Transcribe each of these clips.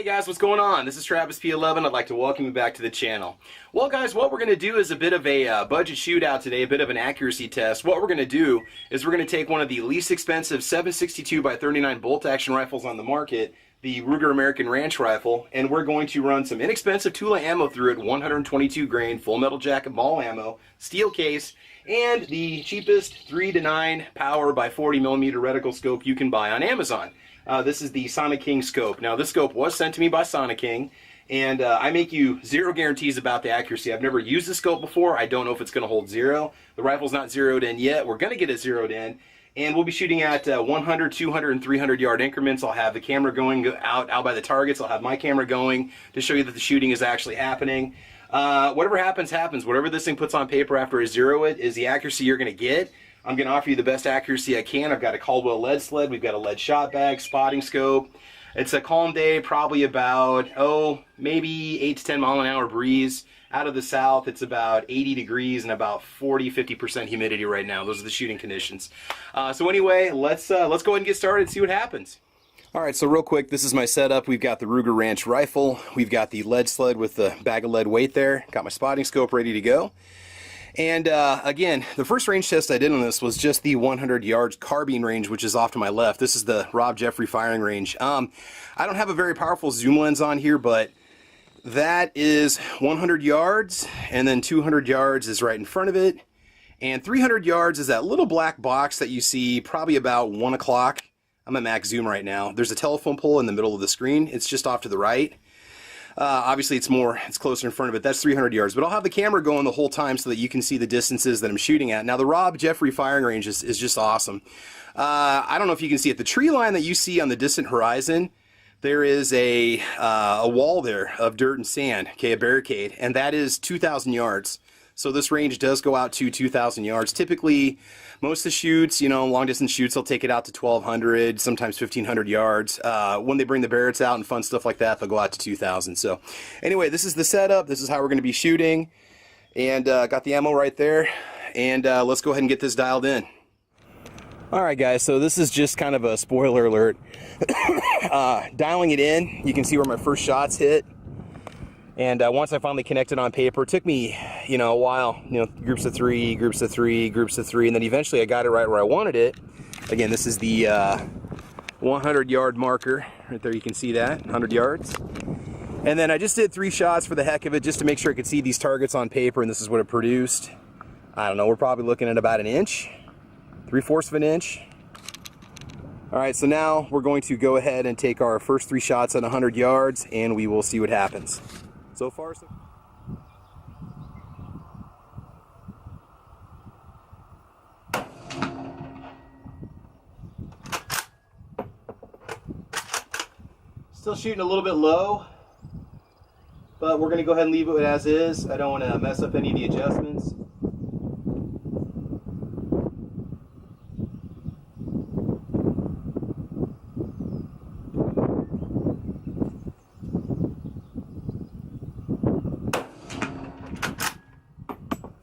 Hey guys, what's going on? This is Travis P11. I'd like to welcome you back to the channel. Well guys, what we're going to do is a bit of a budget shootout today, a bit of an accuracy test. What we're going to do is we're going to take one of the least expensive 7.62 by 39 bolt action rifles on the market, the Ruger American Ranch rifle, and we're going to run some inexpensive Tula ammo through it, 122 grain, full metal jacket ball ammo, steel case, and the cheapest 3 to 9 power by 40mm reticle scope you can buy on Amazon. This is the Sonicking scope. Now this scope was sent to me by Sonicking, and I make you zero guarantees about the accuracy. I've never used the scope before. I don't know if it's going to hold zero. The rifle's not zeroed in yet. We're going to get it zeroed in, and we'll be shooting at 100, 200, and 300 yard increments. I'll have the camera going out by the targets. I'll have my camera going to show you that the shooting is actually happening. Whatever happens, happens. Whatever this thing puts on paper after I zero it is the accuracy you're going to get. I'm going to offer you the best accuracy I can. I've got a Caldwell lead sled. We've got a lead shot bag, spotting scope. It's a calm day, probably about, maybe 8 to 10 mile an hour breeze. Out of the south, it's about 80 degrees and about 40-50% humidity right now. Those are the shooting conditions. So anyway, let's go ahead and get started and see what happens. All right, so real quick, this is my setup. We've got the Ruger Ranch rifle. We've got the lead sled with the bag of lead weight there. Got my spotting scope ready to go. And again, the first range test I did on this was just the 100 yards carbine range, which is off to my left. This is the Rob Jeffrey firing range. I don't have a very powerful zoom lens on here, but that is 100 yards, and then 200 yards is right in front of it, and 300 yards is that little black box that you see probably about 1 o'clock. I'm at max zoom right now. There's a telephone pole in the middle of the screen. It's just off to the right. Obviously it's closer in front of it. That's 300 yards, but I'll have the camera going the whole time so that you can see the distances that I'm shooting at. Now the Rob Jeffrey firing range is just awesome. I don't know if you can see it. The tree line that you see on the distant horizon, there is a wall there of dirt and sand, okay, a barricade, and that is 2,000 yards. So this range does go out to 2,000 yards. Typically, most of the shoots, long distance shoots, they'll take it out to 1,200, sometimes 1,500 yards. When they bring the Barretts out and fun stuff like that, they'll go out to 2,000. So anyway, this is the setup. This is how we're going to be shooting. And got the ammo right there. And let's go ahead and get this dialed in. All right, guys, so this is just kind of a spoiler alert. Dialing it in, you can see where my first shots hit. And once I finally connected on paper, it took me, a while, groups of three, groups of three, groups of three, and then eventually I got it right where I wanted it. Again, this is the 100 yard marker. Right there, you can see that, 100 yards. And then I just did 3 shots for the heck of it, just to make sure I could see these targets on paper, and this is what it produced. I don't know, we're probably looking at about an inch, 3/4 of an inch. All right, so now we're going to go ahead and take our first 3 shots at 100 yards, and we will see what happens. So far, so still shooting a little bit low, but we're going to go ahead and leave it as is. I don't want to mess up any of the adjustments.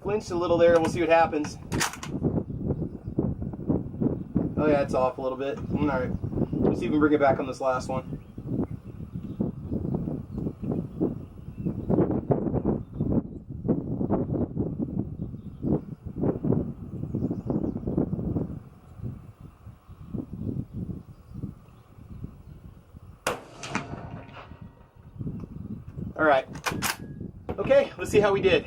Flinched a little there, we'll see what happens. Oh yeah, it's off a little bit. Alright, let's see if we can bring it back on this last one. Alright, okay, let's see how we did.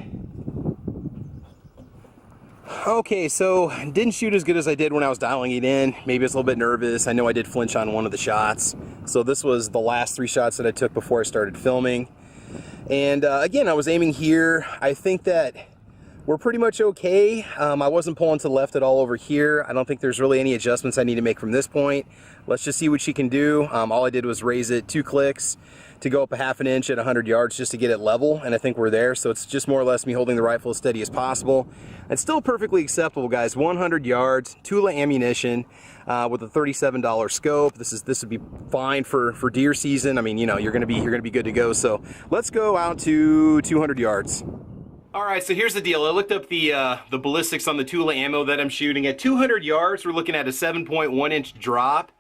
Okay, so didn't shoot as good as I did when I was dialing it in. Maybe I was a little bit nervous. I know I did flinch on one of the shots. So this was the last 3 shots that I took before I started filming. And again, I was aiming here. I think that we're pretty much okay. I wasn't pulling to the left at all over here. I don't think there's really any adjustments I need to make from this point. Let's just see what she can do. All I did was raise it 2 clicks to go up a ½ inch at 100 yards just to get it level, and I think we're there. So it's just more or less me holding the rifle as steady as possible. It's still perfectly acceptable, guys. 100 yards, Tula ammunition, with a $37 scope. This would be fine for deer season. I mean, you're gonna be good to go. So let's go out to 200 yards. All right, so here's the deal. I looked up the ballistics on the Tula ammo that I'm shooting. At 200 yards, we're looking at a 7.1 inch drop.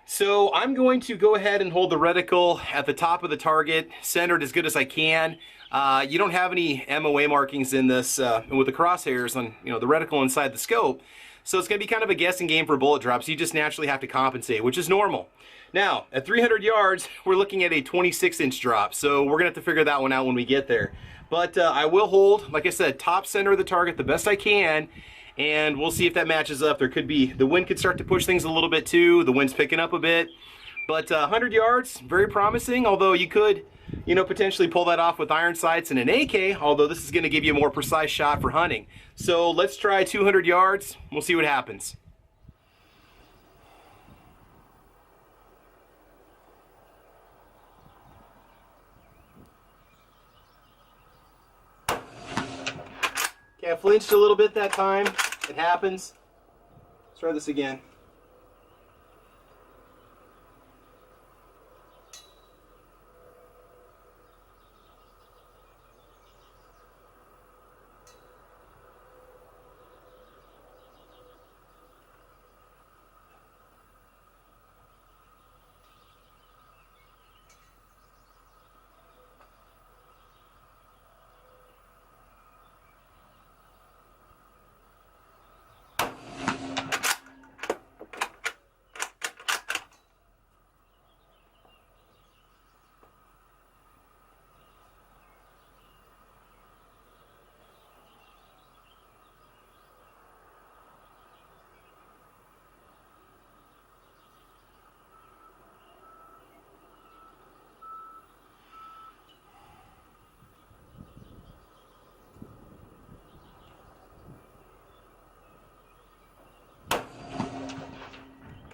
So I'm going to go ahead and hold the reticle at the top of the target, centered as good as I can. You don't have any MOA markings in this with the crosshairs on the reticle inside the scope. So it's going to be kind of a guessing game for bullet drops. You just naturally have to compensate, which is normal. Now, at 300 yards, we're looking at a 26-inch drop. So we're going to have to figure that one out when we get there. But I will hold, like I said, top center of the target the best I can. And we'll see if that matches up. There could be, the wind could start to push things a little bit too. The wind's picking up a bit. But 100 yards, very promising. Although you could, potentially pull that off with iron sights and an AK. Although this is going to give you a more precise shot for hunting. So let's try 200 yards. We'll see what happens. Okay, I flinched a little bit that time. It happens. Let's try this again.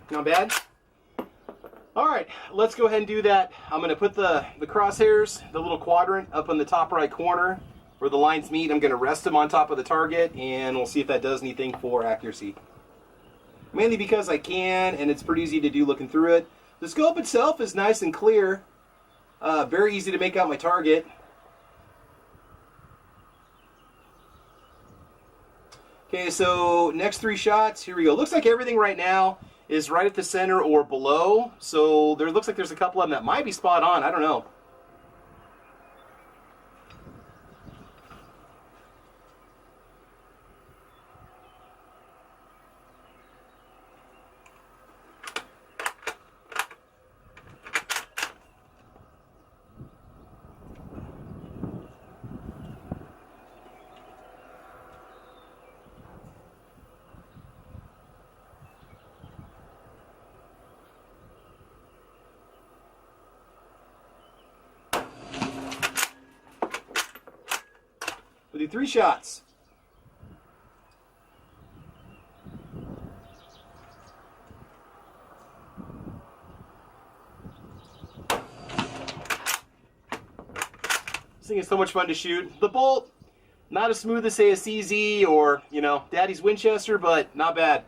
Not bad. All right, let's go ahead and do that. I'm going to put the crosshairs, the little quadrant, up in the top right corner where the lines meet. I'm going to rest them on top of the target, and we'll see if that does anything for accuracy. Mainly because I can, and it's pretty easy to do looking through it. The scope itself is nice and clear. Very easy to make out my target. Okay, so next 3 shots. Here we go. Looks like everything right now is right at the center or below. So there looks like there's a couple of them that might be spot on. I don't know. We'll do 3 shots. This thing is so much fun to shoot. The bolt, not as smooth as say a CZ or, Daddy's Winchester, but not bad.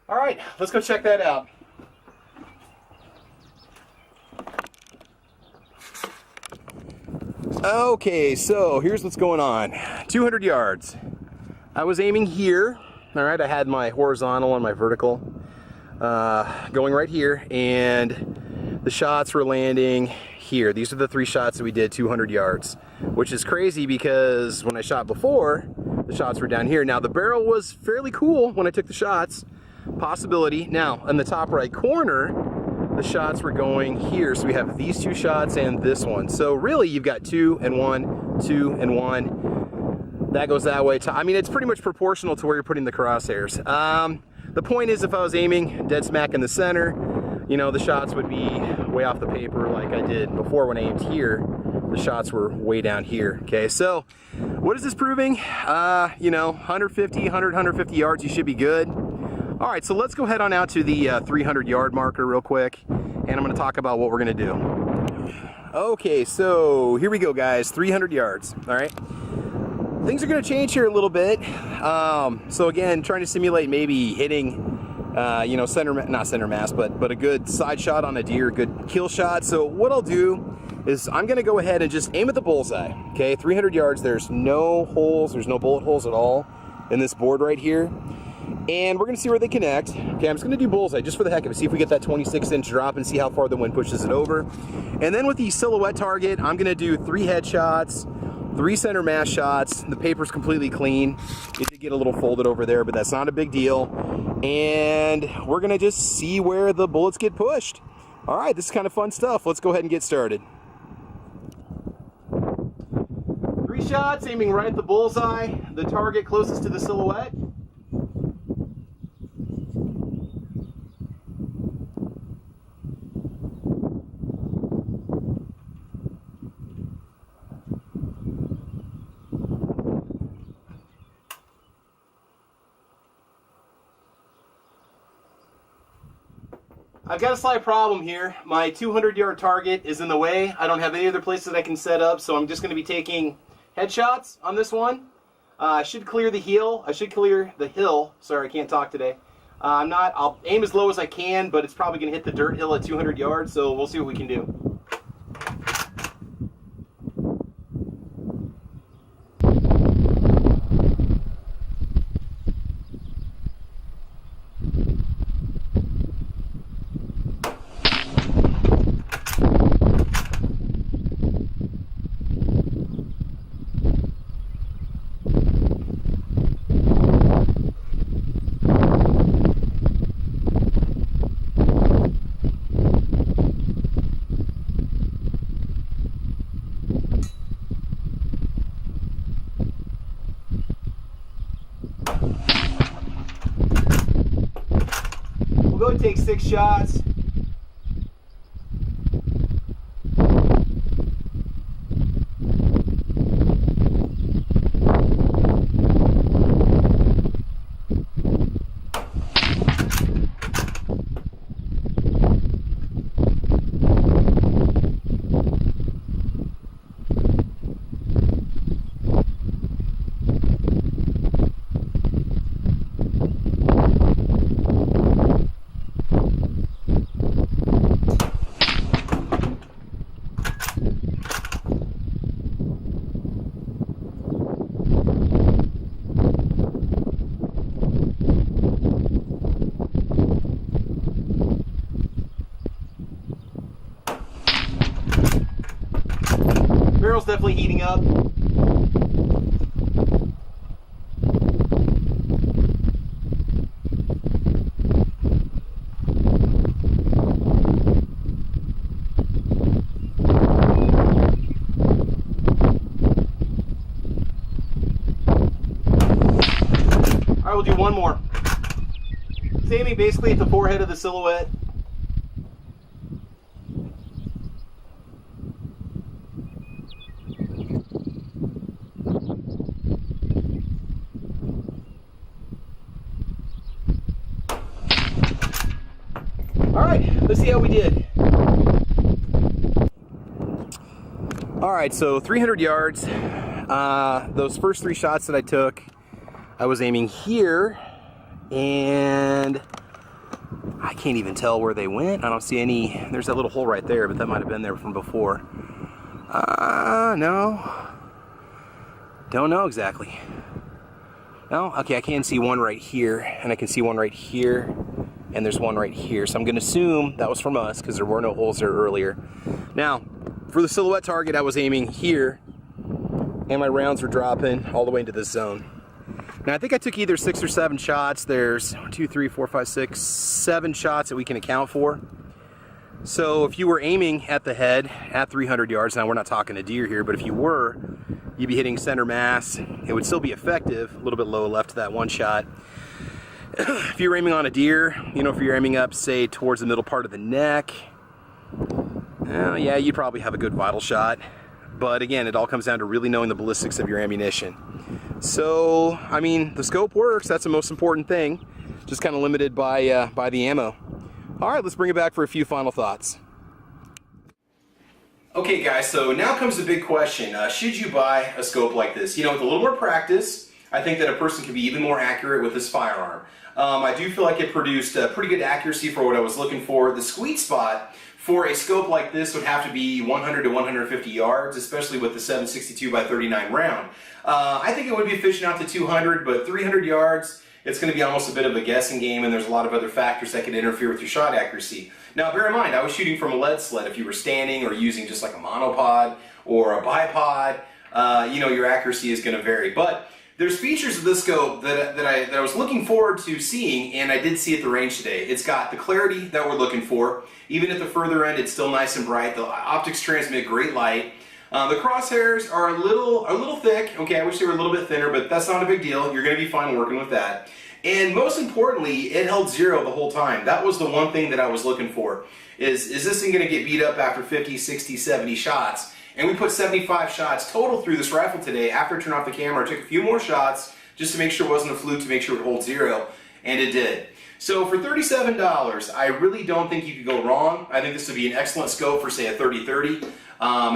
All right, let's go check that out. Okay, so here's what's going on. 200 yards. I was aiming here. All right, I had my horizontal and my vertical going right here, and the shots were landing here. These are the 3 shots that we did 200 yards, which is crazy because when I shot before, the shots were down here. Now the barrel was fairly cool when I took the shots. Possibility. Now in the top right corner, the shots were going here. So we have these 2 shots and this one. So really you've got 2 and 1, 2 and 1. That goes that way. I mean, it's pretty much proportional to where you're putting the crosshairs. The point is, if I was aiming dead smack in the center, the shots would be way off the paper like I did before when I aimed here. The shots were way down here. Okay, so what is this proving? 150, 150 yards, you should be good. All right, so let's go head on out to the 300 yard marker real quick, and I'm gonna talk about what we're gonna do. Okay, so here we go, guys, 300 yards, all right? Things are gonna change here a little bit. So again, trying to simulate maybe hitting, you know, not center mass, but a good side shot on a deer, a good kill shot. So what I'll do is I'm gonna go ahead and just aim at the bullseye, okay? 300 yards, there's no holes, there's no bullet holes at all in this board right here. And we're gonna see where they connect. Okay, I'm just gonna do bullseye just for the heck of it, see if we get that 26-inch drop and see how far the wind pushes it over. And then with the silhouette target, I'm gonna do 3 headshots, 3 center mass shots. The paper's completely clean. It did get a little folded over there, but that's not a big deal. And we're gonna just see where the bullets get pushed. All right, this is kind of fun stuff. Let's go ahead and get started. 3 shots, aiming right at the bullseye, the target closest to the silhouette. I've got a slight problem here. My 200-yard target is in the way. I don't have any other places that I can set up, so I'm just going to be taking headshots on this one. I should clear the hill. Sorry, I can't talk today. I'll aim as low as I can, but it's probably going to hit the dirt hill at 200 yards, so we'll see what we can do. We'll go and take 6 shots. Barrel's definitely heating up. All right, we'll do one more. It's aiming basically at the forehead of the silhouette. Alright, let's see how we did. Alright, so 300 yards. Those first 3 shots that I took, I was aiming here, and I can't even tell where they went. I don't see any. There's that little hole right there, but that might have been there from before. No. Don't know exactly. No? Okay, I can see one right here, and I can see one right here. And there's one right here, so I'm going to assume that was from us because there were no holes there earlier. Now, for the silhouette target, I was aiming here, and my rounds were dropping all the way into this zone. Now, I think I took either 6 or 7 shots. There's 1, 2, 3, 4, 5, 6, 7 shots that we can account for. So if you were aiming at the head at 300 yards, now we're not talking a deer here, but if you were, you'd be hitting center mass. It would still be effective, a little bit low left to that one shot. If you're aiming on a deer, you know, if you're aiming up, say, towards the middle part of the neck, yeah, you'd probably have a good vital shot. But again, it all comes down to really knowing the ballistics of your ammunition. So, I mean, the scope works. That's the most important thing. Just kind of limited by the ammo. All right, let's bring it back for a few final thoughts. Okay, guys, so now comes the big question. Should you buy a scope like this? You know, with a little more practice, I think that a person can be even more accurate with this firearm. I do feel like it produced pretty good accuracy for what I was looking for. The sweet spot for a scope like this would have to be 100 to 150 yards, especially with the 7.62 by 39 round. I think it would be fishing out to 200, but 300 yards, it's going to be almost a bit of a guessing game, and there's a lot of other factors that could interfere with your shot accuracy. Now, bear in mind, I was shooting from a lead sled. If you were standing or using just like a monopod or a bipod, you know, your accuracy is going to vary. But there's features of this scope that I was looking forward to seeing, and I did see at the range today. It's got the clarity that we're looking for. Even at the further end, it's still nice and bright. The optics transmit great light. The crosshairs are a little thick. Okay, I wish they were a little bit thinner, but that's not a big deal. You're going to be fine working with that. And most importantly, it held 0 the whole time. That was the one thing that I was looking for. Is this thing going to get beat up after 50, 60, 70 shots? And we put 75 shots total through this rifle today. After I turned off the camera, I took a few more shots just to make sure it wasn't a fluke, to make sure it holds 0, and it did. So for $37, I really don't think you could go wrong. I think this would be an excellent scope for, say, a 30-30.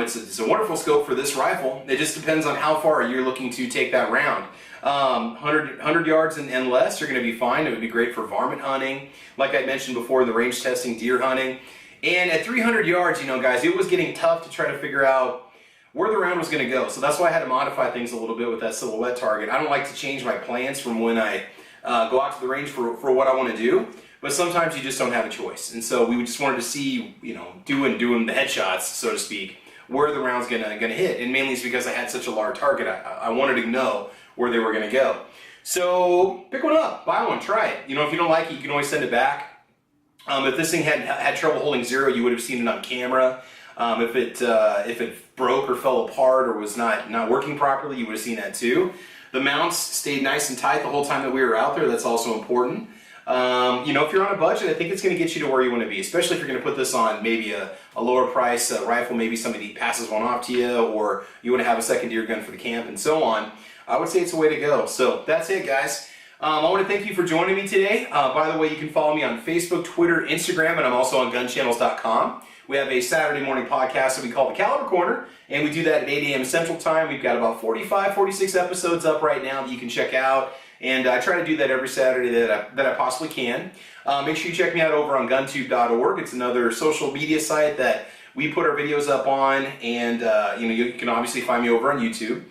It's a wonderful scope for this rifle. It just depends on how far you're looking to take that round. 100 yards and less, you're going to be fine. It would be great for varmint hunting, like I mentioned before, the range testing, deer hunting. And at 300 yards, you know, guys, it was getting tough to try to figure out where the round was going to go. So that's why I had to modify things a little bit with that silhouette target. I don't like to change my plans from when I go out to the range for what I want to do, but sometimes you just don't have a choice. And so we just wanted to see, you know, doing the headshots, so to speak, where the round's gonna hit. And mainly it's because I had such a large target. I wanted to know where they were gonna go. So pick one up, buy one, try it. You know, if you don't like it, you can always send it back. If this thing had trouble holding 0, you would have seen it on camera. If it broke or fell apart or was not working properly, you would have seen that too. The mounts stayed nice and tight the whole time that we were out there. That's also important. You know, if you're on a budget, I think it's going to get you to where you want to be, especially if you're going to put this on maybe a lower price rifle, maybe somebody passes one off to you, or you want to have a second deer gun for the camp and so on. I would say it's a way to go. So that's it, guys. I want to thank you for joining me today. By the way, you can follow me on Facebook, Twitter, Instagram, and I'm also on gunchannels.com. We have a Saturday morning podcast that we call the Caliber Corner, and we do that at 8 a.m. Central Time. We've got about 45, 46 episodes up right now that you can check out, and I try to do that every Saturday that I possibly can. Make sure you check me out over on guntube.org. It's another social media site that we put our videos up on, and you know, you can obviously find me over on YouTube.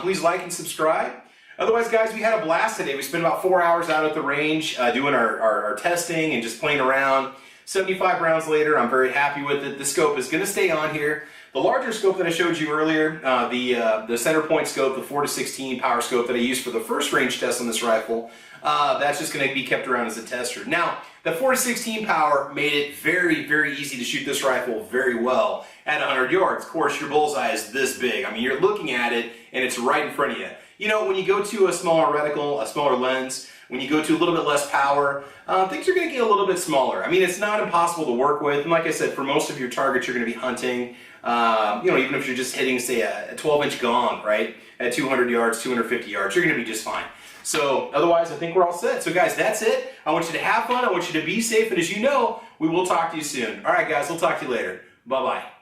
Please like and subscribe. Otherwise, guys, we had a blast today. We spent about 4 hours out at the range doing our testing and just playing around. 75 rounds later, I'm very happy with it. The scope is going to stay on here. The larger scope that I showed you earlier, the center point scope, the 4-16 power scope that I used for the first range test on this rifle, that's just going to be kept around as a tester. Now, the 4-16 power made it very, very easy to shoot this rifle very well at 100 yards. Of course, your bullseye is this big. I mean, you're looking at it, and it's right in front of you. You know, when you go to a smaller reticle, a smaller lens, when you go to a little bit less power, things are going to get a little bit smaller. I mean, it's not impossible to work with. And like I said, for most of your targets, you're going to be hunting, you know, even if you're just hitting, say, a 12-inch gong, right, at 200 yards, 250 yards, you're going to be just fine. So otherwise, I think we're all set. So guys, that's it. I want you to have fun. I want you to be safe. And as you know, we will talk to you soon. All right, guys, we'll talk to you later. Bye-bye.